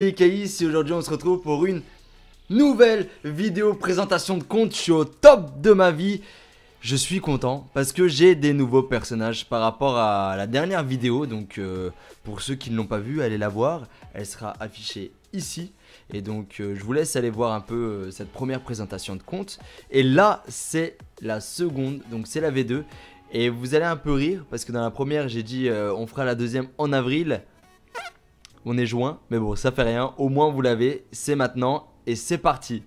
Et Caïs, et aujourd'hui on se retrouve pour une nouvelle vidéo présentation de compte. Je suis au top de ma vie. Je suis content parce que j'ai des nouveaux personnages par rapport à la dernière vidéo. Donc pour ceux qui ne l'ont pas vue, allez la voir. Elle sera affichée ici. Et donc je vous laisse aller voir un peu cette première présentation de compte. Et là c'est la seconde, donc c'est la V2. Et vous allez un peu rire parce que dans la première j'ai dit on fera la deuxième en avril. On est juin, mais bon, ça fait rien. Au moins, vous l'avez. C'est maintenant. Et c'est parti.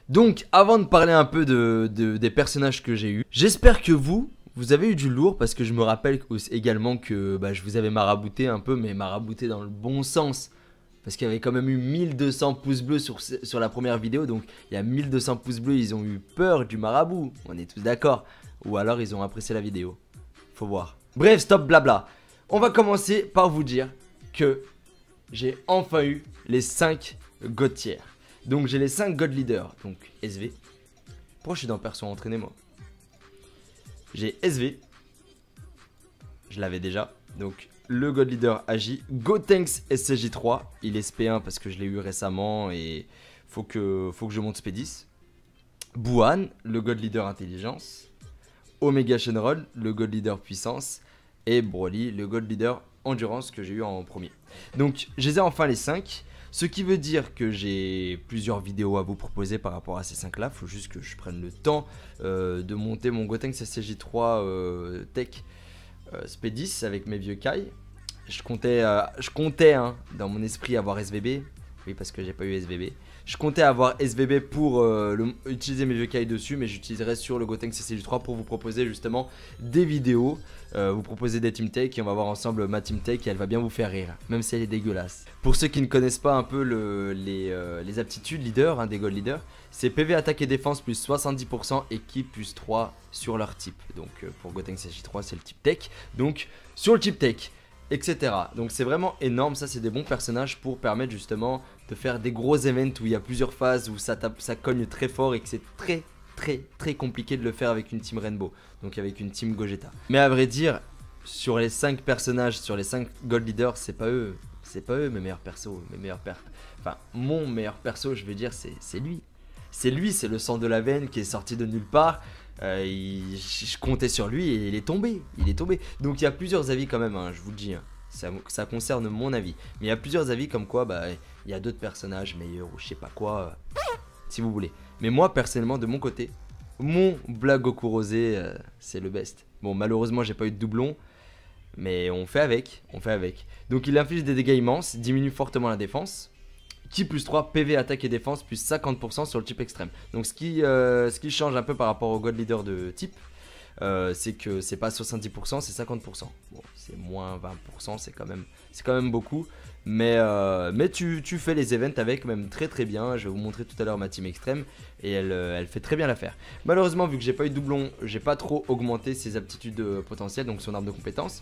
Donc, avant de parler un peu des personnages que j'ai eu, j'espère que vous avez eu du lourd. Parce que je me rappelle également que je vous avais marabouté un peu, mais marabouté dans le bon sens. Parce qu'il y avait quand même eu 1200 pouces bleus sur la première vidéo. Donc, il y a 1200 pouces bleus. Ils ont eu peur du marabout. On est tous d'accord. Ou alors, ils ont apprécié la vidéo. Faut voir. Bref, stop blabla. On va commencer par vous dire que j'ai enfin eu les 5 God tiers. Donc j'ai les 5 God leaders. Donc SV. Pourquoi je suis dans perso entraîné moi? J'ai SV. Je l'avais déjà. Donc le God leader Agi. Gotenks SCJ3. Il est SP1 parce que je l'ai eu récemment et faut que je monte SP10. Buan, le God leader intelligence. Omega Shenron, le God leader puissance. Et Broly, le God leader endurance que j'ai eu en premier. Donc je les ai enfin les 5. Ce qui veut dire que j'ai plusieurs vidéos à vous proposer par rapport à ces 5 là. Il faut juste que je prenne le temps de monter mon Gotenks SCJ3 Tech SP10 avec mes vieux Kai. Je comptais dans mon esprit avoir SVB. Oui, parce que j'ai pas eu SVB. Je comptais avoir SVB pour utiliser mes vieux Kai dessus, mais j'utiliserai sur le Gotenks SCJ3 pour vous proposer justement des vidéos, vous proposer des Team Take et on va voir ensemble ma Team Take et elle va bien vous faire rire, même si elle est dégueulasse. Pour ceux qui ne connaissent pas un peu les aptitudes leader, des God leaders, c'est PV attaque et défense plus 70% et ki plus 3 sur leur type. Donc pour Gotenks SCJ3 c'est le type Tech, donc sur le type Tech. Etc. Donc c'est vraiment énorme, ça c'est des bons personnages pour permettre justement de faire des gros events où il y a plusieurs phases, où ça cogne très fort et que c'est très compliqué de le faire avec une team Rainbow, donc avec une team Gogeta. Mais à vrai dire, sur les 5 personnages, sur les 5 God leaders, c'est pas eux mes meilleurs persos, enfin mon meilleur perso je veux dire c'est lui. C'est lui, c'est le sang de la veine qui est sorti de nulle part. Je comptais sur lui et il est tombé. Donc il y a plusieurs avis quand même, je vous le dis. Ça concerne mon avis. Mais il y a plusieurs avis comme quoi il y a d'autres personnages meilleurs ou je sais pas quoi. Si vous voulez. Mais moi personnellement de mon côté, mon Black Goku Rosé c'est le best. Bon malheureusement j'ai pas eu de doublon. Mais on fait avec. Donc il inflige des dégâts immenses, diminue fortement la défense. Ki plus 3, PV, attaque et défense, plus 50% sur le type extrême. Donc ce qui change un peu par rapport au God Leader de type, c'est que c'est pas 70%, c'est 50%. Bon, c'est moins 20%, c'est quand même beaucoup. Mais tu fais les events avec même très bien. Je vais vous montrer tout à l'heure ma team extrême et elle fait très bien l'affaire. Malheureusement, vu que j'ai pas eu de doublon, j'ai pas trop augmenté ses aptitudes potentielles, donc son arbre de compétences.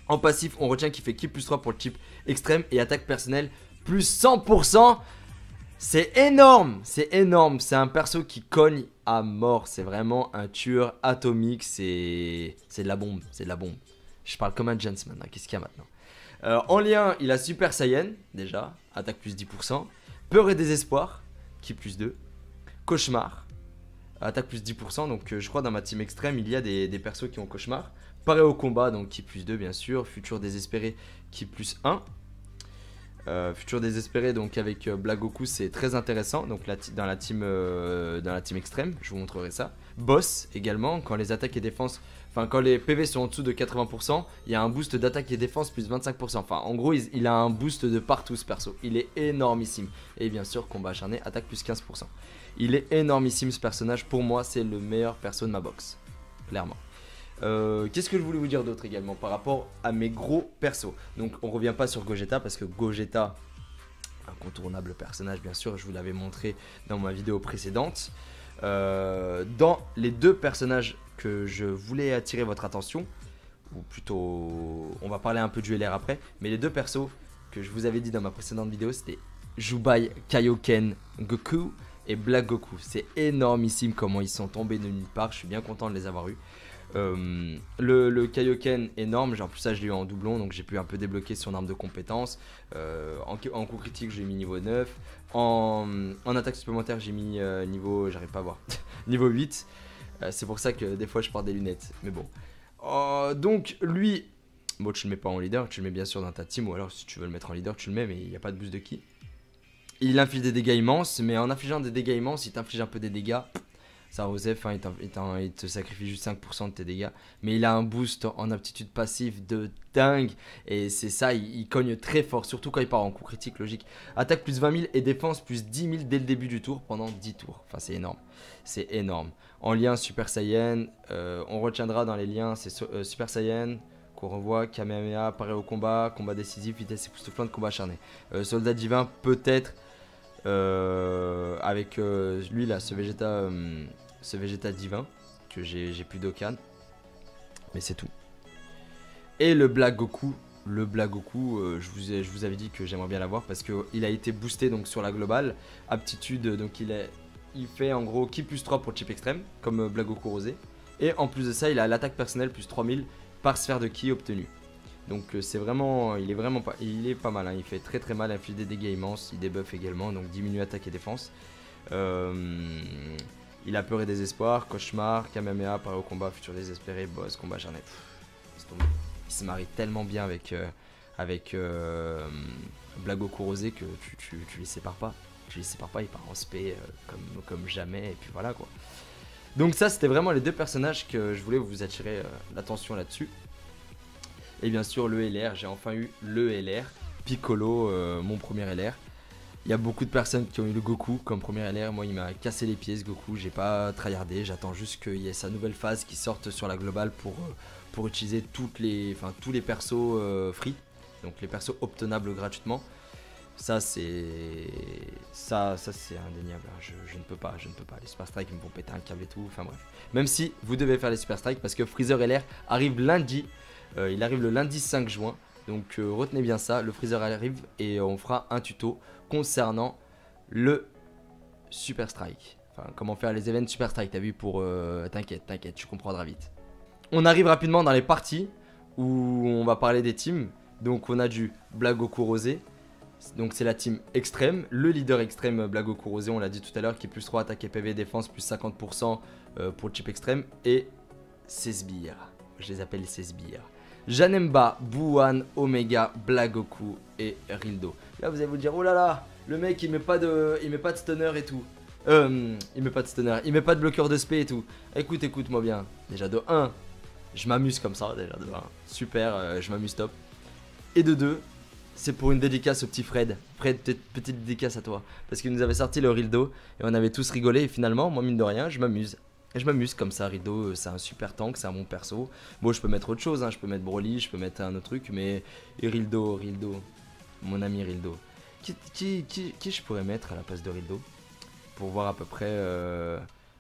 En passif, on retient qu'il fait Ki plus 3 pour le type extrême et attaque personnelle plus 100%, c'est énorme, c'est un perso qui cogne à mort, c'est vraiment un tueur atomique, c'est de la bombe, Je parle comme un gents maintenant, qu'est-ce qu'il y a maintenant? En lien, il a Super Saiyan, déjà, attaque plus 10%, Peur et désespoir, qui plus 2, Cauchemar, attaque plus 10%, donc je crois dans ma team extrême, il y a des persos qui ont Cauchemar, Paré au combat, donc qui plus 2 bien sûr, Futur désespéré, qui plus 1, Futur désespéré donc avec Black Goku c'est très intéressant donc dans la team extrême je vous montrerai ça. Boss également quand les attaques et défenses, enfin quand les PV sont en dessous de 80%, il y a un boost d'attaque et défense plus 25%. Enfin en gros il a un boost de partout ce perso, il est énormissime. Et bien sûr combat acharné attaque plus 15%. Il est énormissime ce personnage, pour moi c'est le meilleur perso de ma box, clairement. Qu'est-ce que je voulais vous dire d'autre également par rapport à mes gros persos. Donc on revient pas sur Gogeta parce que Gogeta, incontournable personnage bien sûr, je vous l'avais montré dans ma vidéo précédente. Dans les deux personnages que je voulais attirer votre attention, ou plutôt on va parler un peu du LR après, mais les deux persos que je vous avais dit dans ma précédente vidéo c'était Jubai Kaioken Goku et Black Goku. C'est énormissime comment ils sont tombés de nulle part, je suis bien content de les avoir eus. Le Kaioken énorme, en plus ça je l'ai eu en doublon, donc j'ai pu un peu débloquer son arme de compétence. En coup critique j'ai mis niveau 9. En attaque supplémentaire j'ai mis niveau, j'arrive pas à voir, niveau 8. C'est pour ça que des fois je porte des lunettes, mais bon. Donc lui, bon tu le mets pas en leader, tu le mets bien sûr dans ta team, ou alors si tu veux le mettre en leader tu le mets, mais il n'y a pas de boost de ki. Il inflige des dégâts immenses, mais en infligeant des dégâts immenses, il t'inflige un peu des dégâts. Ça, Osef, hein, il te sacrifie juste 5% de tes dégâts. Mais il a un boost en aptitude passive de dingue. Et c'est ça, il cogne très fort, surtout quand il part en coup critique, logique. Attaque plus 20 000 et défense plus 10 000 dès le début du tour pendant 10 tours. Enfin, c'est énorme. C'est énorme. En lien, Super Saiyan. On retiendra dans les liens, c'est Super Saiyan qu'on revoit, Kamehameha, paré au combat, combat décisif, vitesse époustouflante, combat acharné. Soldat divin, peut-être. Avec lui là, ce Vegeta divin que j'ai plus d'Okan, mais c'est tout. Et le Black Goku, je vous avais dit que j'aimerais bien l'avoir parce qu'il a été boosté donc sur la globale aptitude, donc il fait en gros ki plus 3 pour chip extrême comme Black Goku rosé, et en plus de ça il a l'attaque personnelle plus 3000 par sphère de ki obtenue. Donc c'est vraiment, il est pas mal, hein. Il fait très mal, inflige des dégâts immenses, il débuff également, donc diminue attaque et défense. Il a peur et désespoir, cauchemar, Kamehameha, paré au combat, futur désespéré, boss, combat acharné. Il se marie tellement bien avec Black Goku rosé que tu les sépares pas. Tu les sépares pas, il part en spé comme jamais, et puis voilà quoi. Donc ça c'était vraiment les deux personnages que je voulais vous attirer l'attention là-dessus. Et bien sûr le LR, j'ai enfin eu le LR, Piccolo, mon premier LR. Il y a beaucoup de personnes qui ont eu le Goku comme premier LR, moi il m'a cassé les pieds ce Goku, j'ai pas tryhardé, j'attends juste qu'il y ait sa nouvelle phase qui sorte sur la globale pour utiliser tous les persos free, donc les persos obtenables gratuitement. Ça c'est indéniable, je ne peux pas, les Super Strike me vont péter un câble et tout, enfin bref. Même si vous devez faire les Super Strike parce que Freezer LR arrive lundi. Il arrive le lundi 5 juin, donc retenez bien ça, le Freezer arrive et on fera un tuto concernant le Super Strike. Enfin, comment faire les events Super Strike, t'as vu pour... T'inquiète, tu comprendras vite. On arrive rapidement dans les parties où on va parler des teams. Donc on a du Black Goku rosé, donc c'est la team extrême, le leader extrême Black Goku rosé, on l'a dit tout à l'heure, qui est plus 3 attaque et PV, défense plus 50% pour le chip extrême, et ses sbires. Je les appelle ses sbires. Janemba, Buwan, Omega, Black Goku et Rildo. Là vous allez vous dire, oh là là, le mec il met pas de stunner et tout. Il met pas de stunner, il met pas de bloqueur de spé et tout. Écoute moi bien. Déjà de 1, je m'amuse comme ça, déjà de 1. Super, je m'amuse top. Et de 2, c'est pour une dédicace au petit Fred. Fred, petite dédicace à toi. Parce qu'il nous avait sorti le Rildo et on avait tous rigolé et finalement, moi mine de rien, je m'amuse. Je m'amuse comme ça, Rildo, c'est un super tank, c'est un bon perso. Bon, je peux mettre autre chose, hein, je peux mettre Broly, je peux mettre un autre truc, mais Rildo, mon ami Rildo. Qui je pourrais mettre à la place de Rildo? Pour voir à peu près...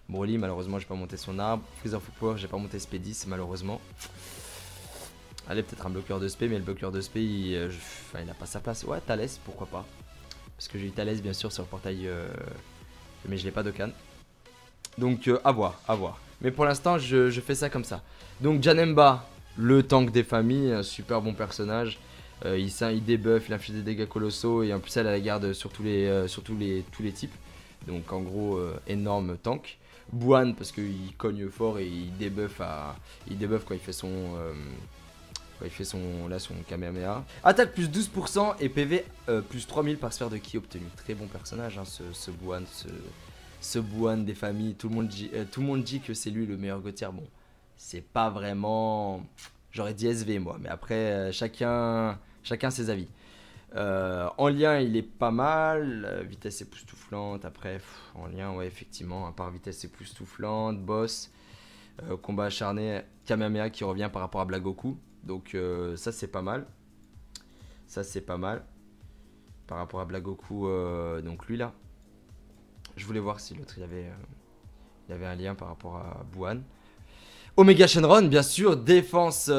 Broly, malheureusement, j'ai pas monté son arbre. Freezer Full Power, j'ai pas monté SP 10, malheureusement. Allez, peut-être un bloqueur de SP, mais le bloqueur de SP, il a pas sa place. Ouais, Thalès, pourquoi pas. Parce que j'ai eu Thalès, bien sûr, sur le portail, mais je l'ai pas de canne. Donc à voir. Mais pour l'instant je fais ça comme ça. Donc Janemba, le tank des familles, un super bon personnage. Il débuff, il inflige des dégâts colossaux et en plus elle a la garde sur tous les types. Donc en gros énorme tank. Buwan parce qu'il cogne fort et il débuff quand il fait son son Kamehameha. Attaque plus 12% et PV plus 3000 par sphère de ki obtenu. Très bon personnage hein, ce Buwan, ce Buwan des familles, tout le monde dit que c'est lui le meilleur Gotier. Bon, c'est pas vraiment... J'aurais dit SV moi, mais après chacun ses avis. En lien il est pas mal, vitesse époustouflante, après en lien ouais effectivement, à part vitesse époustouflante, boss, combat acharné, Kamehameha qui revient par rapport à Black Goku. Donc ça c'est pas mal. Par rapport à Black Goku, donc lui là. Je voulais voir si l'autre il y avait un lien par rapport à Buwan. Omega Shenron, bien sûr, défense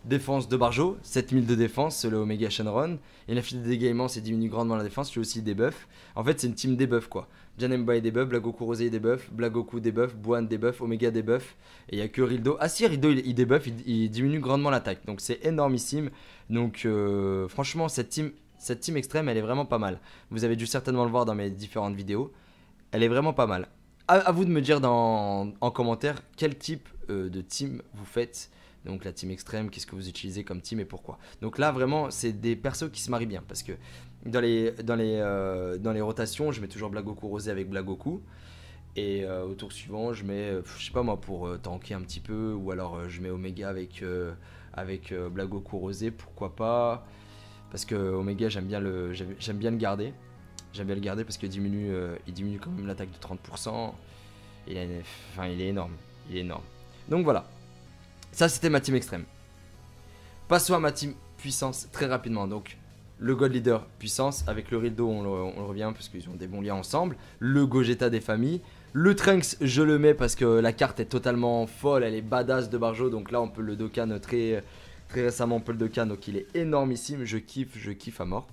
Défense de Barjo, 7000 de défense, le Omega Shenron. Et l'infini de dégaiement, c'est diminue grandement la défense. J'ai aussi des buffs. En fait, c'est une team debuff quoi. Janemba est debuff, Blagoku Rosé est debuff, Blagoku debuff, Buan debuff, Omega debuff. Et il n'y a que Rildo. Ah si, Rildo il debuff, il diminue grandement l'attaque. Donc c'est énormissime. Donc franchement, cette team extrême, elle est vraiment pas mal. Vous avez dû certainement le voir dans mes différentes vidéos. Elle est vraiment pas mal. À vous de me dire en commentaire quel type de team vous faites. Donc la team extrême, qu'est-ce que vous utilisez comme team et pourquoi. Donc là vraiment c'est des persos qui se marient bien. Parce que dans les rotations je mets toujours Blagoku Rosé avec Blagoku. Et au tour suivant je mets, je sais pas moi, pour tanker un petit peu. Ou alors je mets Omega avec Blagoku Rosé, pourquoi pas. Parce que Omega j'aime bien le garder. J'aime bien le garder parce qu'il diminue quand même l'attaque de 30%. Il est énorme. Il est énorme. Donc voilà. Ça c'était ma team extrême. Passons à ma team puissance très rapidement. Donc le God Leader puissance. Avec le Rildo on le revient parce qu'ils ont des bons liens ensemble. Le Gogeta des familles. Le Trunks je le mets parce que la carte est totalement folle. Elle est badass de Barjo. Donc là on peut le Dokkan très récemment on peut le Dokkan. Donc il est énormissime. Je kiffe à mort.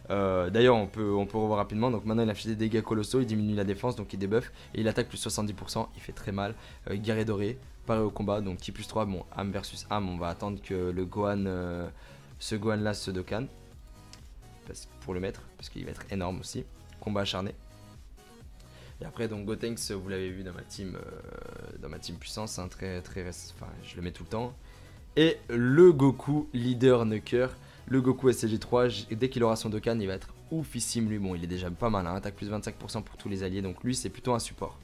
D'ailleurs on peut revoir rapidement. Donc maintenant il a fait des dégâts colossaux. Il diminue la défense donc il débuff. Et il attaque plus 70%. Il fait très mal. Guerrier doré. Pareil au combat, donc qui plus 3, bon, âme versus âme, on va attendre que le Gohan, ce Gohan là se Dokkan pour le mettre, parce qu'il va être énorme aussi. Combat acharné. Et après donc Gotenks, vous l'avez vu dans ma team puissance, hein, je le mets tout le temps. Et le Goku leader Nucker, le Goku SCG3, dès qu'il aura son Dokkan, il va être oufissime lui. Bon, il est déjà pas mal, hein, attaque plus 25% pour tous les alliés, donc lui c'est plutôt un support.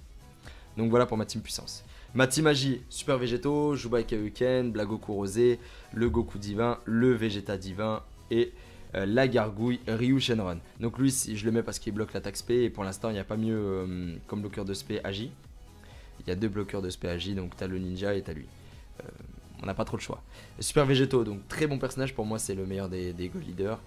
Donc voilà pour ma team puissance. Ma team Agi, Super Végétaux, Jubai Kaioken, Blagoku Rosé, le Goku Divin, le Vegeta Divin et la Gargouille Ryu Shenron. Donc lui, je le mets parce qu'il bloque l'attaque SP et pour l'instant, il n'y a pas mieux comme bloqueur de SP Agi. Il y a deux bloqueurs de SP Agi, donc t'as le Ninja et t'as lui. On n'a pas trop le choix. Super Végétaux, donc très bon personnage, pour moi c'est le meilleur des Gold Leaders.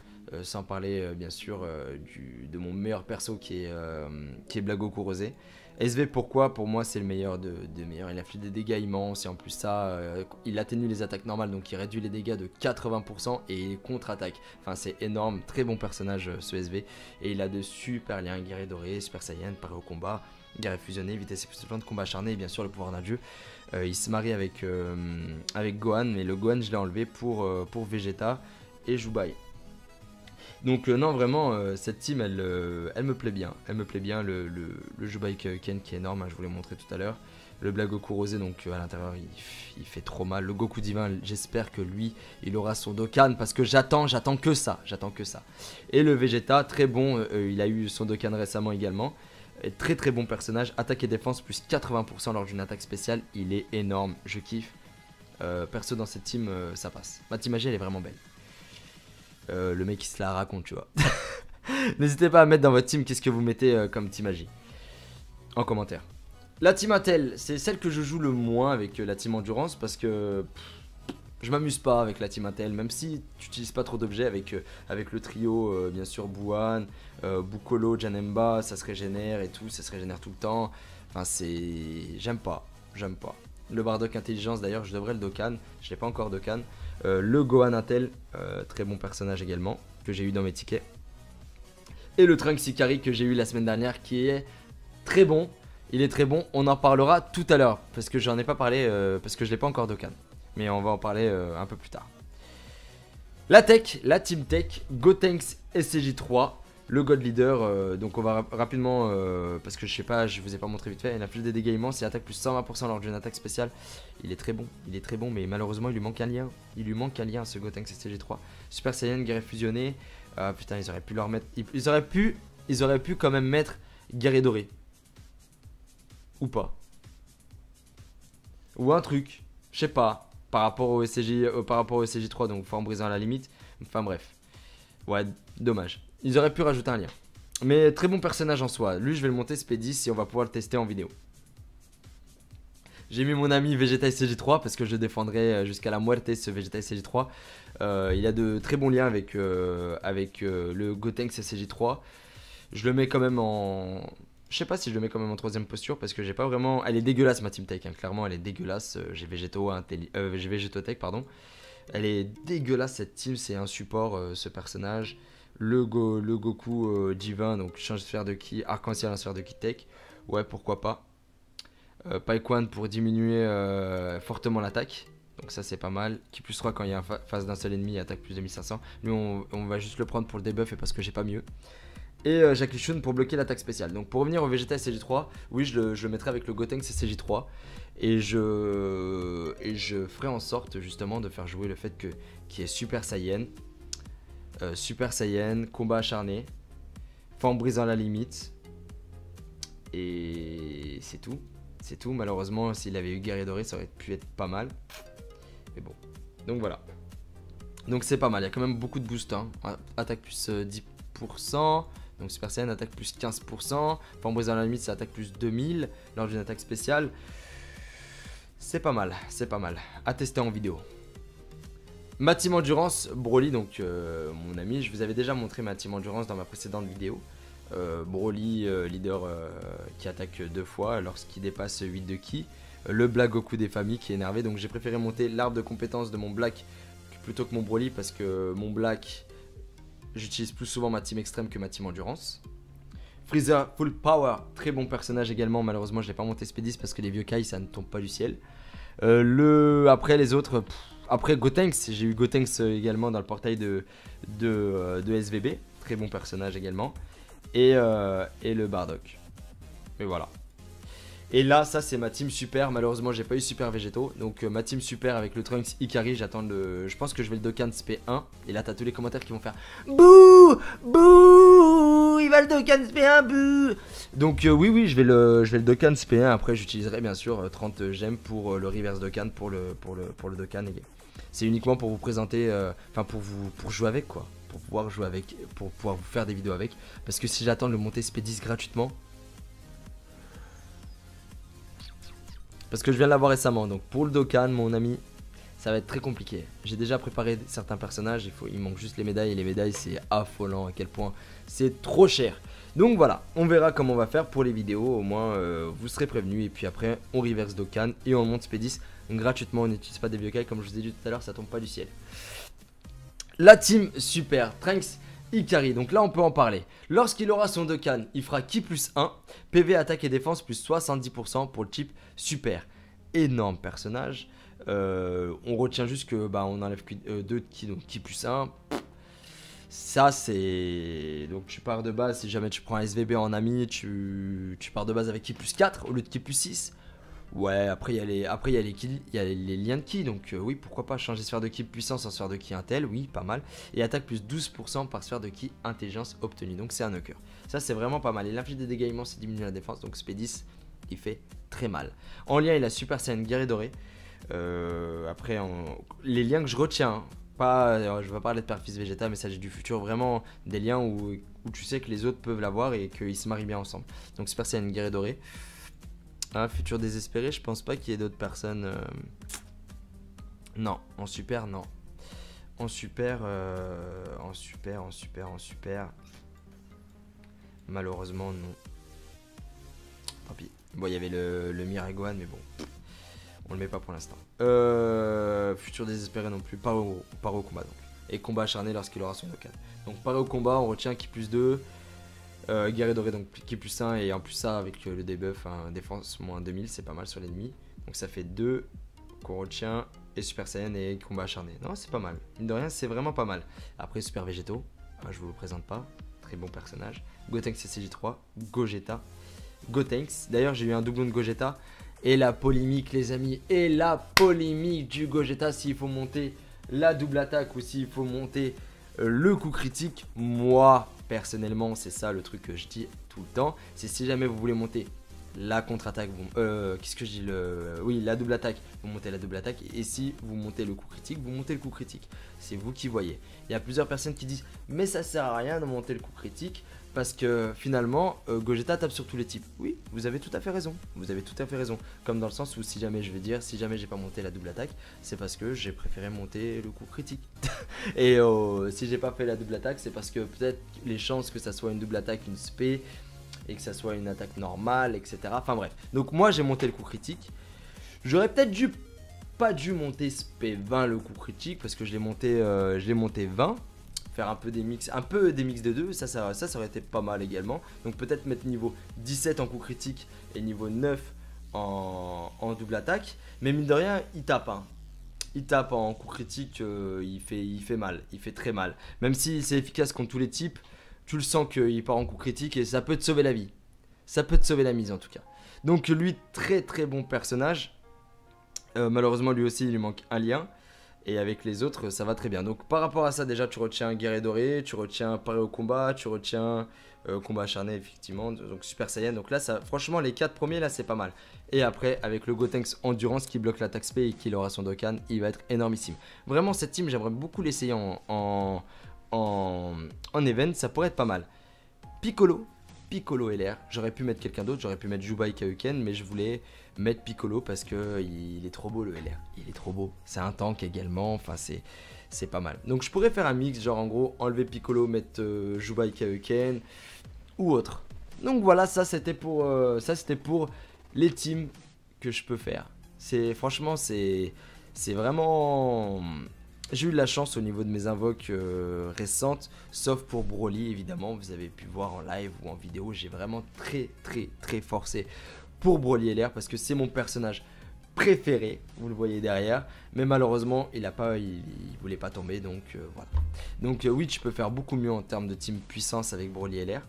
Sans parler bien sûr de mon meilleur perso qui est Blagoku Rosé. SV, pourquoi? Pour moi c'est le meilleur des meilleurs. Il a fait des dégâts immenses et en plus ça il atténue les attaques normales, donc il réduit les dégâts de 80% et il contre-attaque. Enfin c'est énorme, très bon personnage ce SV. Et il a de super liens, guerrier doré, super saiyan, paré au combat, guerrier fusionné, vitesse explosive, combat acharné et bien sûr le pouvoir d'un dieu. Il se marie avec Gohan, mais le Gohan je l'ai enlevé pour Vegeta et Jubai. Donc non vraiment cette team elle me plaît bien. Elle me plaît bien. Le Jubai Kaioken qui est énorme, hein, je vous l'ai montré tout à l'heure. Le Blagoku Rosé donc à l'intérieur il fait trop mal. Le Goku Divin, j'espère que lui il aura son Dokkan parce que j'attends que ça. Et le Vegeta très bon, il a eu son Dokkan récemment également. Et très bon personnage, attaque et défense plus 80% lors d'une attaque spéciale. Il est énorme, je kiffe. Perso dans cette team ça passe. Ma team Agi elle est vraiment belle. Le mec il se la raconte tu vois. N'hésitez pas à mettre dans votre team qu'est-ce que vous mettez comme team Agi en commentaire. La team Attel c'est celle que je joue le moins avec la team Endurance parce que je m'amuse pas avec la team Attel. Même si tu n'utilises pas trop d'objets avec le trio bien sûr Buan, Bukolo, Janemba, ça se régénère et tout, ça se régénère tout le temps. Enfin c'est... J'aime pas. Le Bardock Intelligence d'ailleurs je devrais le Dokkan, je l'ai pas encore Dokkan. Le Gohan Intel, très bon personnage également, que j'ai eu dans mes tickets. Et le Trunks Ikari que j'ai eu la semaine dernière, qui est très bon. Il est très bon, on en parlera tout à l'heure, parce que j'en ai pas parlé, parce que je l'ai pas encore Dokkan. Mais on va en parler un peu plus tard. La tech, la team tech, Gotenks SCJ3, le God Leader, donc on va rapidement, parce que je sais pas, je vous ai pas montré vite fait, il a fait des dégâts immenses, il attaque plus 120% lors d'une attaque spéciale. Il est très bon, mais malheureusement il lui manque un lien. À ce Gotenks SCJ3. Super Saiyan, guerrier fusionné. Putain, ils auraient pu leur mettre. Ils auraient pu quand même mettre guerrier doré. Ou pas. Ou un truc. Je sais pas. Par rapport au SCJ3, donc en brisant à la limite. Enfin bref. Ouais, dommage. Ils auraient pu rajouter un lien. Mais très bon personnage en soi. Lui, je vais le monter SP10 et on va pouvoir le tester en vidéo. J'ai mis mon ami Vegeta SCJ3 parce que je défendrai jusqu'à la muerte ce Vegeta SCJ3. Il a de très bons liens avec le Gotenks SCJ3. Je le mets quand même en Je sais pas si je le mets quand même en troisième posture parce que j'ai pas vraiment. Elle est dégueulasse ma team tech, hein. Clairement elle est dégueulasse. J'ai j'ai Végétotech, pardon. Elle est dégueulasse cette team, c'est un support ce personnage. Le Goku divin, donc change de sphère de ki, arc-en-ciel en sphère de ki tech. Ouais, pourquoi pas. Paikwan pour diminuer fortement l'attaque. Donc ça c'est pas mal. Ki plus 3 quand il y a face d'un seul ennemi, attaque plus de 1500. Lui on va juste le prendre pour le debuff et parce que j'ai pas mieux. Et Jackie Chun pour bloquer l'attaque spéciale. Donc pour revenir au Vegeta et CJ3, oui je le mettrai avec le Gotenks et CJ3. Et je ferai en sorte justement de faire jouer le fait qu'il y ait Super Saiyan. Super Saiyan, combat acharné, forme brisant la limite. Et c'est tout. C'est tout. Malheureusement, s'il avait eu Guerrier Doré, ça aurait pu être pas mal. Mais bon. Donc voilà. Donc c'est pas mal. Il y a quand même beaucoup de boost. Hein. Attaque plus 10%. Donc Super Saiyan, attaque plus 15%. Forme brisant la limite, ça attaque plus 2000 lors d'une attaque spéciale. C'est pas mal. C'est pas mal. À tester en vidéo. Ma team endurance, Broly, donc mon ami, je vous avais déjà montré ma team endurance dans ma précédente vidéo. Broly, leader qui attaque 2 fois lorsqu'il dépasse 8 de ki. Le Black Goku des familles qui est énervé, donc j'ai préféré monter l'arbre de compétences de mon Black plutôt que mon Broly parce que mon Black, j'utilise plus souvent ma team extrême que ma team endurance. Freezer Full Power, très bon personnage également, malheureusement je l'ai pas monté SP10 parce que les vieux Kai ça ne tombe pas du ciel. Après les autres... Après Gotenks, j'ai eu Gotenks également dans le portail de SVB. Très bon personnage également. Et le Bardock. Et voilà. Et là, ça c'est ma team super. Malheureusement, j'ai pas eu super végétaux. Donc ma team super avec le Trunks Ikari. J'attends le. Je pense que je vais le Dokkan SP1. Et là, t'as tous les commentaires qui vont faire Bouh Bouh Il va le Dokkan SP1 Bouh. Donc oui, je vais le Dokkan SP1. Après, j'utiliserai bien sûr 30 gemmes pour le reverse Dokkan pour le Dokkan. C'est uniquement pour vous présenter, enfin pour jouer avec quoi, pour pouvoir jouer avec, pour pouvoir vous faire des vidéos avec. Parce que si j'attends de le monter SP10 gratuitement, parce que je viens de l'avoir récemment, donc pour le Dokkan, mon ami, ça va être très compliqué. J'ai déjà préparé certains personnages, il manque juste les médailles et les médailles c'est affolant à quel point c'est trop cher. Donc voilà, on verra comment on va faire pour les vidéos, au moins vous serez prévenus et puis après on reverse Dokkan et on monte SP10 gratuitement, on n'utilise pas des vieux Kai comme je vous ai dit tout à l'heure, ça tombe pas du ciel. La team super, Trunks Ikari, donc là on peut en parler. Lorsqu'il aura son Dokkan, il fera ki plus 1, PV attaque et défense plus 70% pour le type super. Énorme personnage. On retient juste que on enlève 2 de ki, donc ki plus 1. Ça c'est... Donc tu pars de base, si jamais tu prends un SVB en ami, tu pars de base avec ki plus 4 au lieu de ki plus 6. Ouais, après il y a les liens de ki, donc oui, pourquoi pas changer sphère de ki puissance en sphère de ki intel, oui, pas mal. Et attaque plus 12% par sphère de ki intelligence obtenue, donc c'est un knocker. Ça c'est vraiment pas mal, et l'inflige des dégâts immenses, c'est diminuer la défense, donc SP10, il fait très mal. En lien, il a Super Saiyan Guerrier Doré. Après, les liens que je retiens, pas, je vais pas parler de Père-Fils Vegeta, Messager du futur, vraiment des liens où tu sais que les autres peuvent l'avoir et qu'ils se marient bien ensemble. Donc Super Saiyan Guerrier Doré. Ah, futur désespéré, je pense pas qu'il y ait d'autres personnes. Non, en super, non. En super. Malheureusement, non. Tant pis. Bon, il y avait le Miragwan, mais bon. On le met pas pour l'instant. Futur désespéré non plus. Pas au combat donc. Et combat acharné lorsqu'il aura son Dokkan. Donc, pareil au combat, on retient ki plus 2. Guerrier Doré, donc ki plus 1 et en plus ça avec le debuff, défense moins 2000, c'est pas mal sur l'ennemi. Donc ça fait 2 qu'on retient et Super Saiyan et combat acharné. Non, c'est pas mal. Mine de rien, c'est vraiment pas mal. Après, Super Végétaux, je vous le présente pas. Très bon personnage. Gotenks CCJ3, Gogeta. Gotenks. D'ailleurs, j'ai eu un doublon de Gogeta. Et la polémique, les amis. Et la polémique du Gogeta, s'il faut monter la double attaque ou s'il faut monter le coup critique. Moi, personnellement, c'est ça le truc que je dis tout le temps. C'est si jamais vous voulez monter la contre-attaque, qu'est-ce que je dis, oui, la double attaque, vous montez la double attaque. Et si vous montez le coup critique, vous montez le coup critique. C'est vous qui voyez. Il y a plusieurs personnes qui disent mais ça sert à rien de monter le coup critique parce que finalement Gogeta tape sur tous les types. Oui, vous avez tout à fait raison. Vous avez tout à fait raison. Comme dans le sens où si jamais je vais dire, si jamais j'ai pas monté la double attaque, c'est parce que j'ai préféré monter le coup critique. Et si j'ai pas fait la double attaque, c'est parce que peut-être les chances que ça soit une double attaque, une spé, et que ça soit une attaque normale, etc. Enfin bref. Donc moi j'ai monté le coup critique. J'aurais peut-être pas dû monter SP20 le coup critique parce que je l'ai monté 20. Faire un peu des mix de 2, ça aurait été pas mal également. Donc peut-être mettre niveau 17 en coup critique et niveau 9 en double attaque. Mais mine de rien, il tape. Hein. Il tape en coup critique, il fait mal, il fait très mal. Même si c'est efficace contre tous les types, tu le sens qu'il part en coup critique et ça peut te sauver la vie. Ça peut te sauver la mise en tout cas. Donc lui, très très bon personnage. Malheureusement lui aussi il lui manque un lien. Et avec les autres ça va très bien. Donc par rapport à ça déjà tu retiens guerrier doré, tu retiens paré au combat, tu retiens combat acharné effectivement. Donc Super Saiyan. Donc là ça, franchement les 4 premiers là c'est pas mal. Et après avec le Gotenks Endurance qui bloque l'attaque spé et qui aura son Dokkan, il va être énormissime. Vraiment cette team j'aimerais beaucoup l'essayer en event, ça pourrait être pas mal. Piccolo LR, j'aurais pu mettre quelqu'un d'autre, j'aurais pu mettre Jubai Kaioken, mais je voulais mettre Piccolo parce que il est trop beau le LR, il est trop beau. C'est un tank également, enfin c'est pas mal. Donc je pourrais faire un mix, genre en gros enlever Piccolo, mettre Jubai Kaioken ou autre. Donc voilà, ça c'était pour les teams que je peux faire. Franchement c'est vraiment... J'ai eu de la chance au niveau de mes invoques récentes, sauf pour Broly évidemment, vous avez pu voir en live ou en vidéo, j'ai vraiment très forcé pour Broly LR parce que c'est mon personnage préféré, vous le voyez derrière, mais malheureusement il voulait pas tomber, donc voilà. Donc oui, tu peux faire beaucoup mieux en termes de team puissance avec Broly LR,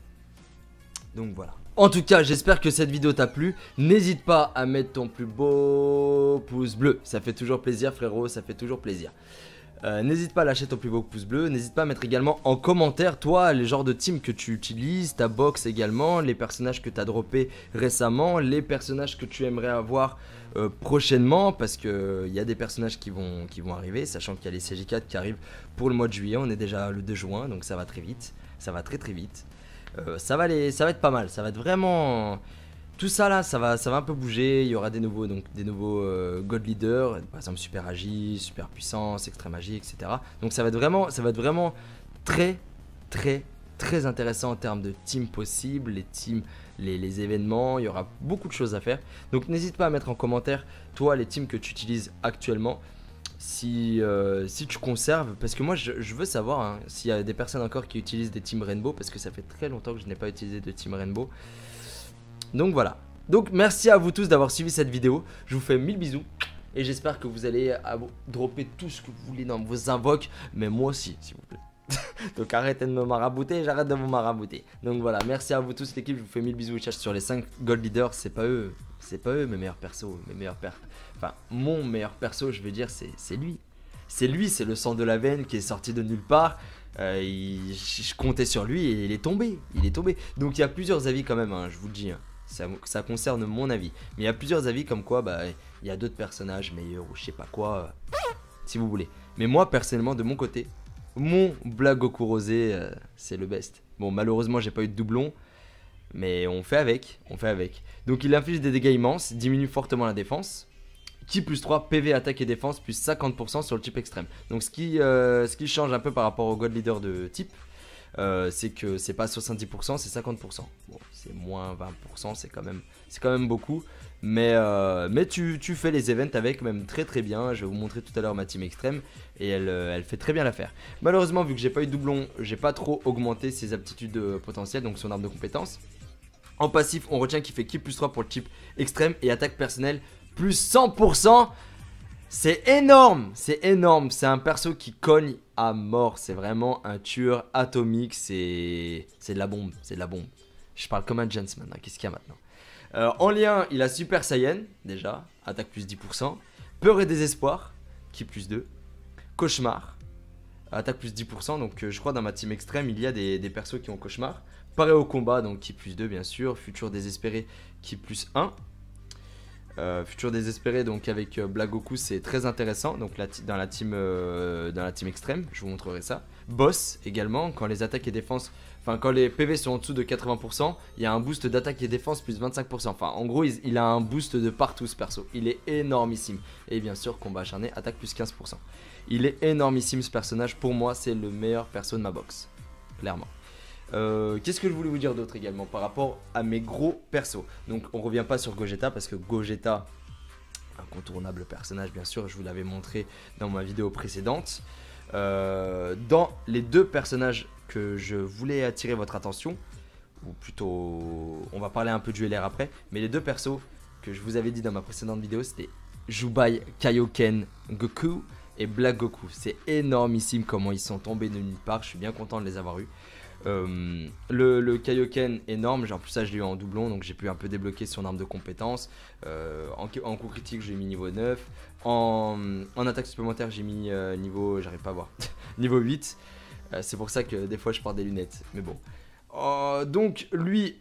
donc voilà. En tout cas, j'espère que cette vidéo t'a plu. N'hésite pas à mettre ton plus beau pouce bleu, ça fait toujours plaisir frérot, ça fait toujours plaisir. N'hésite pas à lâcher ton plus beau pouce bleu. N'hésite pas à mettre également en commentaire toi les genres de team que tu utilises, ta box également, les personnages que tu as droppé récemment, les personnages que tu aimerais avoir prochainement, parce que il y a des personnages qui vont arriver, sachant qu'il y a les CJ4 qui arrivent pour le mois de juillet. On est déjà le 2 juin, donc ça va très vite, ça va très vite. Ça va être pas mal, ça va être vraiment... Tout ça là, ça va un peu bouger. Il y aura des nouveaux God Leader, par exemple Super Agi, Super Puissance, Extrême Agi, etc. Donc ça va être vraiment très intéressant en termes de team possible, les événements. Il y aura beaucoup de choses à faire. Donc n'hésite pas à mettre en commentaire toi les teams que tu utilises actuellement. Si tu conserves, parce que moi je veux savoir hein, s'il y a des personnes encore qui utilisent des teams Rainbow, parce que ça fait très longtemps que je n'ai pas utilisé de team Rainbow. Donc voilà. Donc merci à vous tous d'avoir suivi cette vidéo. Je vous fais 1000 bisous. Et j'espère que vous allez dropper tout ce que vous voulez dans vos invoques. Mais moi aussi, s'il vous plaît. Donc arrêtez de me marabouter, j'arrête de vous marabouter. Donc voilà, merci à vous tous l'équipe. Je vous fais 1000 bisous. Sur les 5 Gold Leaders, c'est pas eux mes meilleurs persos. Enfin, mon meilleur perso, je veux dire, c'est lui. C'est lui, c'est le sang de la veine qui est sorti de nulle part. Je comptais sur lui et il est tombé. Donc il y a plusieurs avis quand même, hein, je vous le dis. Hein. Ça concerne mon avis. Mais il y a plusieurs avis comme quoi il y a d'autres personnages meilleurs ou je sais pas quoi. Si vous voulez. Mais moi personnellement de mon côté, mon Black Goku Rosé c'est le best. Bon malheureusement j'ai pas eu de doublon. Mais on fait avec. Donc il inflige des dégâts immenses, diminue fortement la défense. Ki plus 3, PV, attaque et défense, plus 50% sur le type extrême. Donc ce qui change un peu par rapport au God Leader de type, c'est que c'est pas 70%, c'est 50%. Bon, c'est moins 20%, c'est quand même beaucoup. Mais tu fais les events avec même très bien. Je vais vous montrer tout à l'heure ma team extrême et elle fait très bien l'affaire. Malheureusement, vu que j'ai pas eu de doublon, j'ai pas trop augmenté ses aptitudes potentielles, donc son arbre de compétences. En passif, on retient qu'il fait Ki plus 3 pour le type extrême et attaque personnelle plus 100%. C'est énorme. C'est un perso qui cogne à mort. C'est vraiment un tueur atomique. C'est de la bombe. Je parle comme un gents maintenant. Qu'est-ce qu'il y a maintenant? En lien, il a Super Saiyan déjà. Attaque plus 10%. Peur et désespoir. Ki plus 2. Cauchemar. Attaque plus 10%. Donc je crois dans ma team extrême, il y a des persos qui ont cauchemar. Paré au combat. Donc Ki plus 2 bien sûr. Futur désespéré. Ki plus 1. Futur désespéré donc avec Black Goku, c'est très intéressant. Donc dans la team extrême, je vous montrerai ça. Boss également, quand les attaques et défenses, enfin quand les PV sont en dessous de 80%, il y a un boost d'attaque et défense plus 25%. Enfin en gros il a un boost de partout ce perso. Il est énormissime. Et bien sûr combat acharné, attaque plus 15%. Il est énormissime ce personnage. Pour moi c'est le meilleur perso de ma box, clairement. Qu'est-ce que je voulais vous dire d'autre également par rapport à mes gros persos. Donc on revient pas sur Gogeta parce que Gogeta, incontournable personnage bien sûr, je vous l'avais montré dans ma vidéo précédente. Dans les deux personnages que je voulais attirer votre attention, ou plutôt on va parler un peu du LR après, mais les deux persos que je vous avais dit dans ma précédente vidéo, c'était Jubai Kaioken Goku et Black Goku. C'est énormissime comment ils sont tombés de nulle part, je suis bien content de les avoir eus. Le Kaioken énorme, en plus ça je l'ai eu en doublon, donc j'ai pu un peu débloquer son arme de compétence. En coup critique j'ai mis niveau 9, en attaque supplémentaire j'ai mis niveau, j'arrive pas à voir, niveau 8. C'est pour ça que des fois je porte des lunettes, mais bon. Donc lui,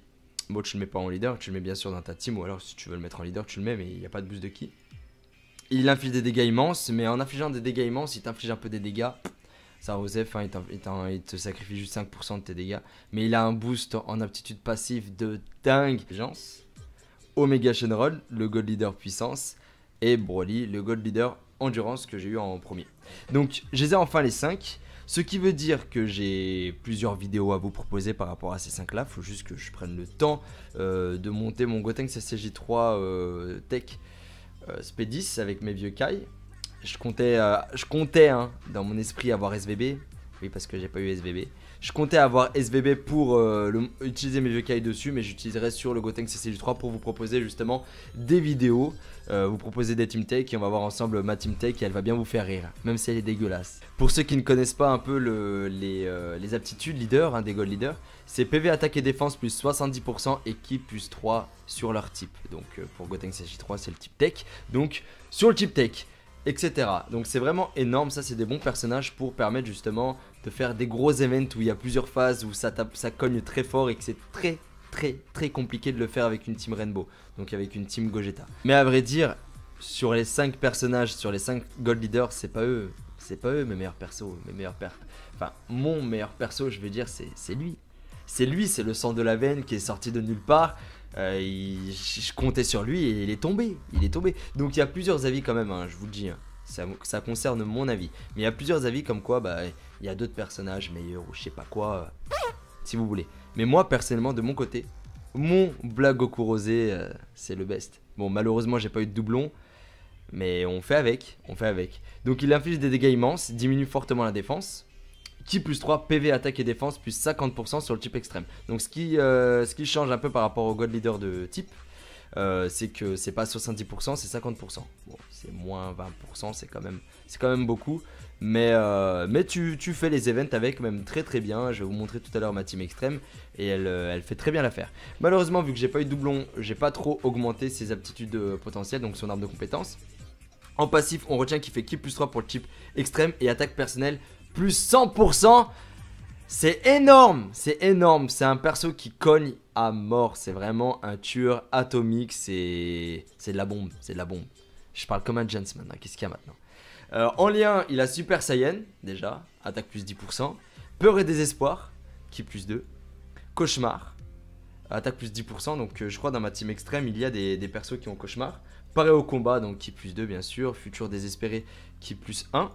bon tu le mets pas en leader, tu le mets bien sûr dans ta team, ou alors si tu veux le mettre en leader tu le mets, mais il n'y a pas de boost de ki. Il inflige des dégâts immenses, mais en infligeant des dégâts immenses, il t'inflige un peu des dégâts. Ça Osef, hein, il te sacrifie juste 5% de tes dégâts. Mais il a un boost en aptitude passive de dingue. Omega Shenron, le Gold Leader puissance. Et Broly, le Gold Leader endurance que j'ai eu en premier. Donc je les ai enfin les 5. Ce qui veut dire que j'ai plusieurs vidéos à vous proposer par rapport à ces 5 là. Il faut juste que je prenne le temps de monter mon Gotenks SCJ3 Tech Spé10 avec mes vieux Kai. Je comptais hein, dans mon esprit avoir SVB. Oui, parce que j'ai pas eu SVB. Je comptais avoir SVB pour utiliser mes vieux Kai dessus, mais j'utiliserai sur le Gotenks SCJ3 pour vous proposer justement des vidéos, vous proposer des Team Take, et on va voir ensemble ma Team Take et elle va bien vous faire rire, même si elle est dégueulasse. Pour ceux qui ne connaissent pas un peu les aptitudes leader, hein, des Gold Leaders, c'est PV attaque et défense plus 70% et ki plus 3 sur leur type. Donc pour Gotenks SCJ3 c'est le type Tech, donc sur le type Tech, etc. Donc c'est vraiment énorme, ça c'est des bons personnages pour permettre justement de faire des gros events où il y a plusieurs phases, où ça cogne très fort et que c'est très compliqué de le faire avec une team Rainbow, donc avec une team Gogeta. Mais à vrai dire, sur les 5 personnages, sur les 5 Gold Leaders, c'est pas eux mes meilleurs persos, enfin mon meilleur perso je veux dire c'est lui. C'est lui, c'est le sang de la veine qui est sorti de nulle part. Je comptais sur lui et il est tombé. Donc il y a plusieurs avis quand même, hein, je vous le dis. Hein. Ça concerne mon avis. Mais il y a plusieurs avis comme quoi il y a d'autres personnages meilleurs ou je sais pas quoi. Si vous voulez. Mais moi personnellement de mon côté, mon Black Goku Rosé c'est le best. Bon malheureusement j'ai pas eu de doublon. Mais on fait avec. Donc il inflige des dégâts immenses, diminue fortement la défense. Ki plus 3, PV, attaque et défense, plus 50% sur le type extrême. Donc ce qui change un peu par rapport au God Leader de type, c'est que c'est pas 70%, c'est 50%. Bon, c'est moins 20%, c'est quand même beaucoup. Mais tu fais les events avec même très bien. Je vais vous montrer tout à l'heure ma team extrême et elle fait très bien l'affaire. Malheureusement, vu que j'ai pas eu de doublon, j'ai pas trop augmenté ses aptitudes potentielles, donc son arme de compétence. En passif, on retient qu'il fait ki plus 3 pour le type extrême et attaque personnelle plus 100%. C'est énorme. C'est un perso qui cogne à mort. C'est vraiment un tueur atomique. C'est de la bombe. Je parle comme un gents maintenant. Qu'est-ce qu'il y a maintenant? En lien, il a Super Saiyan, déjà. Attaque plus 10%. Peur et désespoir, qui plus 2. Cauchemar, attaque plus 10%. Donc je crois dans ma team extrême, il y a des persos qui ont cauchemar. Paré au combat, donc qui plus 2 bien sûr. Futur désespéré, qui plus 1.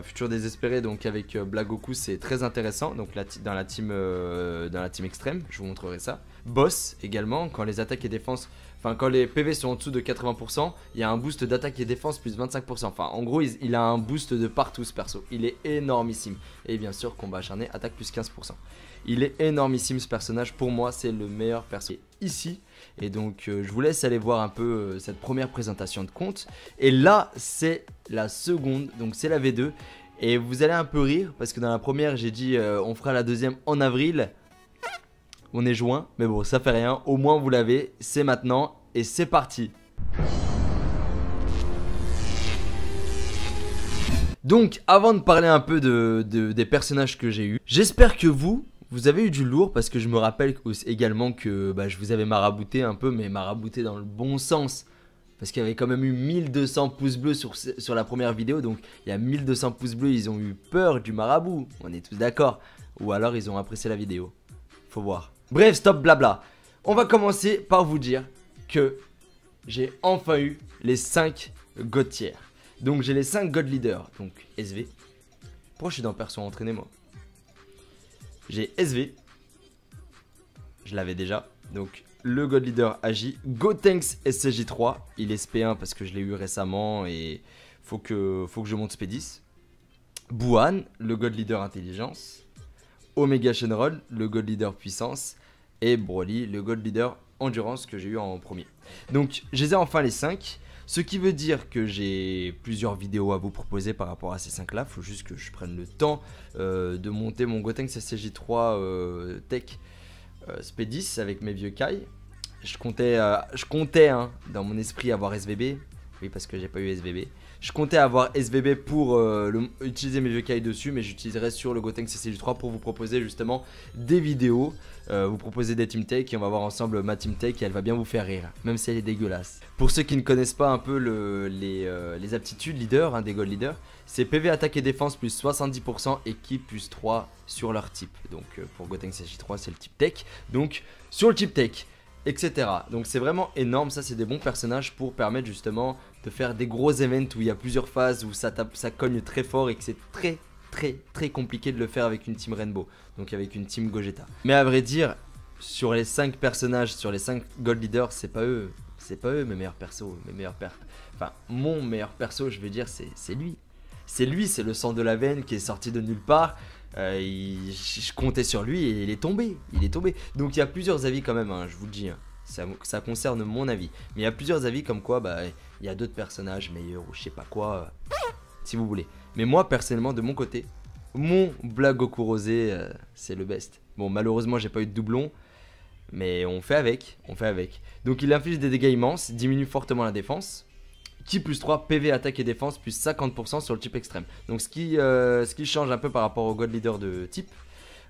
Futur désespéré donc avec Black Goku c'est très intéressant, donc dans la team extrême, je vous montrerai ça. Boss également, quand les attaques et défenses, enfin quand les PV sont en dessous de 80%, il y a un boost d'attaque et défense plus 25%, enfin en gros il a un boost de partout ce perso, il est énormissime. Et bien sûr combat acharné, attaque plus 15%. Il est énormissime ce personnage, pour moi c'est le meilleur perso ici. Et donc je vous laisse aller voir un peu cette première présentation de compte. Et là c'est la seconde, donc c'est la V2. Et vous allez un peu rire parce que dans la première j'ai dit on fera la deuxième en avril. On est juin, mais bon ça fait rien, au moins vous l'avez, c'est maintenant et c'est parti. Donc avant de parler un peu des personnages que j'ai eu, j'espère que vous avez eu du lourd parce que je me rappelle également que je vous avais marabouté un peu, mais marabouté dans le bon sens. Parce qu'il y avait quand même eu 1200 pouces bleus sur la première vidéo, donc il y a 1200 pouces bleus, ils ont eu peur du marabout, on est tous d'accord. Ou alors ils ont apprécié la vidéo, faut voir. Bref, stop blabla. On va commencer par vous dire que j'ai enfin eu les 5 God tiers. Donc j'ai les 5 God leaders, donc SV. Pourquoi je suis dans perso entraîné moi? J'ai SV. Je l'avais déjà. Donc le God Leader agit. Gotenks SCJ3. Il est SP1 parce que je l'ai eu récemment et faut que je monte SP10. Buan, le God Leader intelligence. Omega Shenron, le God Leader puissance. Et Broly, le God Leader endurance que j'ai eu en premier. Donc je les ai enfin les 5. Ce qui veut dire que j'ai plusieurs vidéos à vous proposer par rapport à ces 5 là. Il faut juste que je prenne le temps de monter mon Gotenks SCJ3 Tech SP10 avec mes vieux Kai. Je comptais hein, dans mon esprit avoir SVB. Oui, parce que j'ai pas eu SVB. Je comptais avoir SVB pour utiliser mes vieux Kai dessus, mais j'utiliserai sur le Gotenks SCJ3 pour vous proposer justement des vidéos, vous proposer des team take et on va voir ensemble ma team take et elle va bien vous faire rire, même si elle est dégueulasse. Pour ceux qui ne connaissent pas un peu les aptitudes leader, hein, des gold leaders, c'est PV attaque et défense plus 70% et ki plus 3 sur leur type. Donc pour Gotenks SCJ3 c'est le type tech, donc sur le type tech, etc. Donc c'est vraiment énorme, ça c'est des bons personnages pour permettre justement de faire des gros events où il y a plusieurs phases, où ça cogne très fort et que c'est très compliqué de le faire avec une team Rainbow, donc avec une team Gogeta. Mais à vrai dire, sur les 5 personnages, sur les 5 gold leaders, c'est pas eux mes meilleurs persos, enfin mon meilleur perso je veux dire c'est lui. C'est lui, c'est le sang de la veine qui est sorti de nulle part. Je comptais sur lui et il est tombé. Donc il y a plusieurs avis quand même, hein, je vous le dis. Hein. Ça concerne mon avis. Mais il y a plusieurs avis comme quoi il y a d'autres personnages meilleurs ou je sais pas quoi. Si vous voulez. Mais moi personnellement de mon côté, mon Black Goku Rosé c'est le best. Bon malheureusement j'ai pas eu de doublon. Mais on fait avec. Donc il inflige des dégâts immenses, diminue fortement la défense. Ki plus 3, PV, attaque et défense, plus 50% sur le type extrême. Donc ce qui change un peu par rapport au God Leader de type,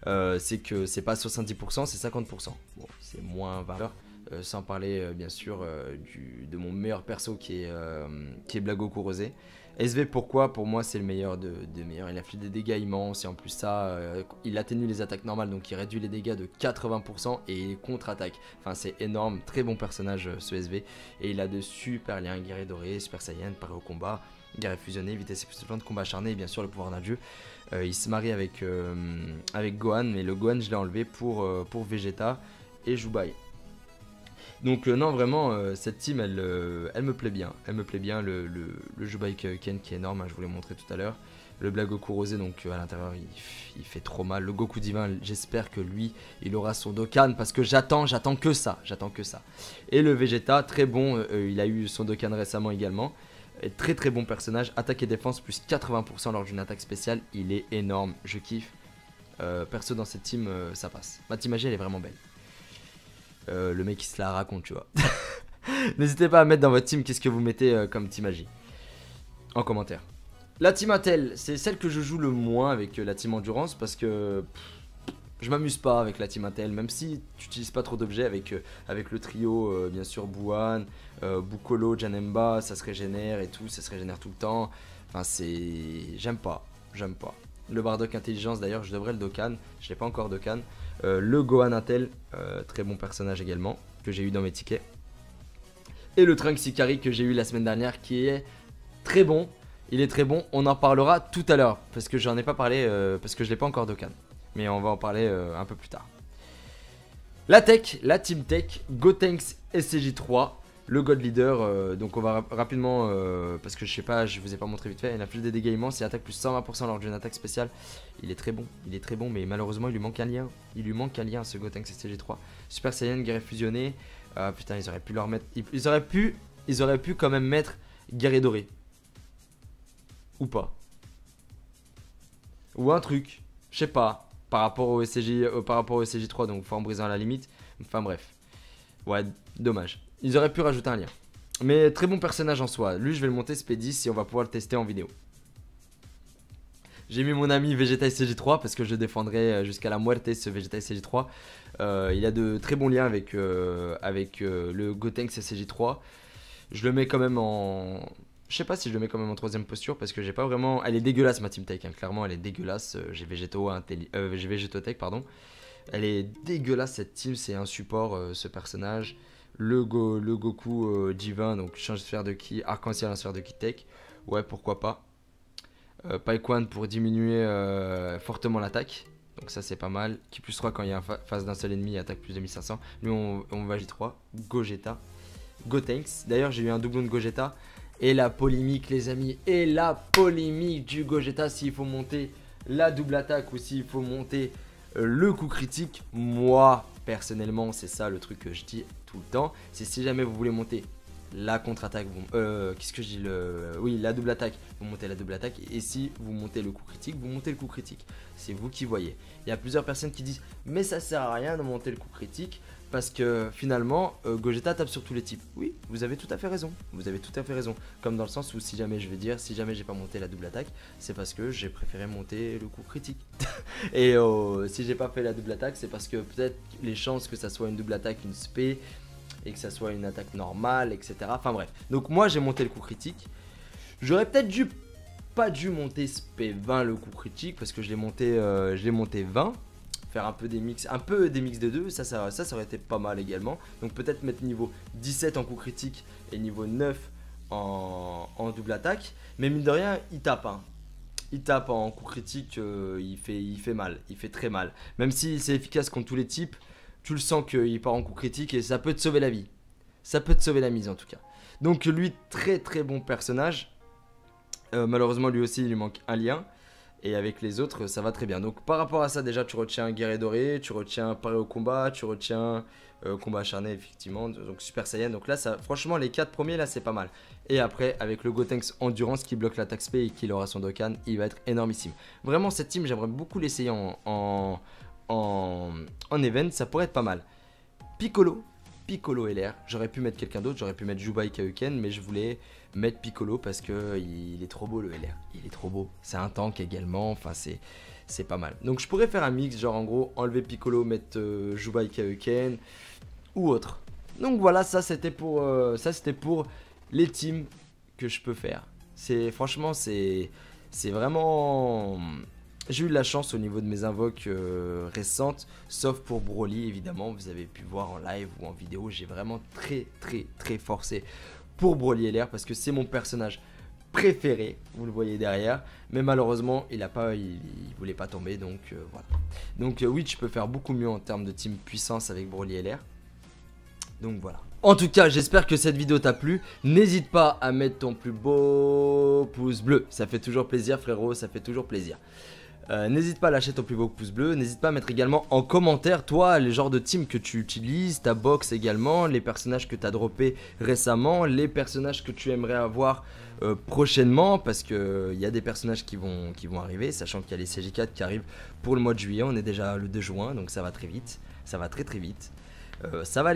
c'est que c'est pas 70%, c'est 50%. Bon, c'est moins valeur. Sans parler bien sûr de mon meilleur perso qui est Black Goku Rosé. SV pourquoi? Pour moi c'est le meilleur des meilleurs. Il a fait des dégâts immenses et en plus ça il atténue les attaques normales, donc il réduit les dégâts de 80% et il contre-attaque. Enfin c'est énorme, très bon personnage ce SV. Et il a de super liens, guerrier doré, super saiyan, paré au combat, guerrier fusionné, vitesse explosive, combat acharné et bien sûr le pouvoir d'un dieu. Il se marie avec Gohan, mais le Gohan je l'ai enlevé pour Vegeta et Jubai. Donc non vraiment cette team elle me plaît bien. Le Jubai Ken qui est énorme, hein, je vous l'ai montré tout à l'heure. Le Black Goku Rosé donc à l'intérieur il fait trop mal. Le Goku Divin j'espère que lui il aura son Dokkan parce que j'attends que ça. Et le Vegeta très bon, il a eu son Dokkan récemment également. Et très bon personnage, attaque et défense plus 80% lors d'une attaque spéciale, il est énorme, je kiffe. Perso dans cette team ça passe. Ma team magie elle est vraiment belle. Le mec il se la raconte tu vois. N'hésitez pas à mettre dans votre team qu'est-ce que vous mettez comme team magie en commentaire. La team Attel c'est celle que je joue le moins avec la team endurance parce que je m'amuse pas avec la team Attel. Même si tu n'utilises pas trop d'objets avec le trio bien sûr Buan, Bukolo, Janemba, ça se régénère et tout, ça se régénère tout le temps. Enfin c'est... J'aime pas. Le Bardock intelligence d'ailleurs je devrais le Dokkan, je l'ai pas encore Dokkan. Le Gohan Intel, très bon personnage également, que j'ai eu dans mes tickets. Et le Trunks Ikari que j'ai eu la semaine dernière, qui est très bon. Il est très bon, on en parlera tout à l'heure, parce que j'en ai pas parlé, parce que je l'ai pas encore Dokkan. Mais on va en parler un peu plus tard. La tech, la team tech, Gotenks SCJ3, le God Leader, donc on va rapidement, parce que je sais pas, je vous ai pas montré vite fait, il a fait des dégâts immenses, il attaque plus 120% lors d'une attaque spéciale. Il est très bon, mais malheureusement il lui manque un lien. À ce Gotenks SCJ3. Super Saiyan, guerrier fusionné. Putain, ils auraient pu leur mettre. Ils auraient pu quand même mettre guerrier doré. Ou pas. Ou un truc. Je sais pas. Par rapport au SCJ3, donc en brisant à la limite. Enfin bref. Ouais, dommage. Ils auraient pu rajouter un lien. Mais très bon personnage en soi. Lui, je vais le monter SP10 et on va pouvoir le tester en vidéo. J'ai mis mon ami Vegeta SCJ3 parce que je défendrai jusqu'à la muerte ce Vegeta SCJ3. Il a de très bons liens avec le Gotenks SCJ3. Je le mets quand même en... Je sais pas si je le mets quand même en troisième posture parce que j'ai pas vraiment... Elle est dégueulasse ma team tech, hein. Clairement elle est dégueulasse. J'ai Vegetotech pardon. Elle est dégueulasse cette team, c'est un support ce personnage. Le Goku divin, donc change de sphère de ki, arc-en-ciel en sphère de ki tech. Ouais pourquoi pas. Paikwan pour diminuer fortement l'attaque. Donc ça c'est pas mal. Qui plus 3 quand il y a face d'un seul ennemi, attaque plus de 1500. Lui on va J3. Gogeta. Gotenks. D'ailleurs j'ai eu un doublon de Gogeta. Et la polémique les amis. Et la polémique du Gogeta. S'il faut monter la double attaque ou s'il faut monter le coup critique. Moi personnellement c'est ça le truc que je dis tout le temps. C'est si jamais vous voulez monter la contre-attaque, qu'est-ce que je dis oui, la double attaque, vous montez la double attaque. Et si vous montez le coup critique, vous montez le coup critique. C'est vous qui voyez. Il y a plusieurs personnes qui disent mais ça sert à rien de monter le coup critique parce que finalement Gogeta tape sur tous les types. Oui, vous avez tout à fait raison. Vous avez tout à fait raison. Comme dans le sens où si jamais je vais dire, si jamais j'ai pas monté la double attaque, c'est parce que j'ai préféré monter le coup critique. Et si j'ai pas fait la double attaque, c'est parce que peut-être les chances que ça soit une double attaque, une spé, et que ça soit une attaque normale, etc. Enfin bref. Donc moi j'ai monté le coup critique. J'aurais peut-être pas dû monter SP 20 le coup critique parce que je l'ai monté 20. Faire un peu des mix de 2, ça aurait été pas mal également. Donc peut-être mettre niveau 17 en coup critique et niveau 9 en double attaque. Mais mine de rien, il tape. Hein. Il tape en coup critique, il fait mal, il fait très mal. Même si c'est efficace contre tous les types. Tu le sens qu'il part en coup critique et ça peut te sauver la vie. Ça peut te sauver la mise en tout cas. Donc lui, très très bon personnage. Malheureusement lui aussi il lui manque un lien. Et avec les autres ça va très bien. Donc par rapport à ça déjà tu retiens guerrier doré. Tu retiens paré au combat. Tu retiens combat acharné effectivement. Donc Super Saiyan. Donc là ça, franchement les 4 premiers là c'est pas mal. Et après avec le Gotenks Endurance qui bloque l'attaque spé et qui aura son Dokkan. Il va être énormissime. Vraiment cette team j'aimerais beaucoup l'essayer en event, ça pourrait être pas mal. Piccolo LR, j'aurais pu mettre quelqu'un d'autre, j'aurais pu mettre Jubai Kaioken, mais je voulais mettre Piccolo parce que il est trop beau le LR, il est trop beau. C'est un tank également, enfin c'est pas mal. Donc je pourrais faire un mix, genre en gros enlever Piccolo, mettre Jubai Kaioken ou autre. Donc voilà, ça c'était pour les teams que je peux faire. Franchement c'est vraiment. J'ai eu de la chance au niveau de mes invoques récentes, sauf pour Broly évidemment, vous avez pu voir en live ou en vidéo, j'ai vraiment très forcé pour Broly LR parce que c'est mon personnage préféré, vous le voyez derrière, mais malheureusement il voulait pas tomber donc voilà. Donc oui, tu peux faire beaucoup mieux en termes de team puissance avec Broly LR, donc voilà. En tout cas, j'espère que cette vidéo t'a plu. N'hésite pas à mettre ton plus beau pouce bleu, ça fait toujours plaisir frérot, ça fait toujours plaisir. N'hésite pas à lâcher ton plus beau pouce bleu. N'hésite pas à mettre également en commentaire toi les genres de team que tu utilises, ta box également, les personnages que tu as droppé récemment, les personnages que tu aimerais avoir prochainement, parce que il y a des personnages qui vont arriver, sachant qu'il y a les CJ4 qui arrivent pour le mois de juillet. On est déjà le 2 juin donc ça va très vite, ça va très vite. Ça va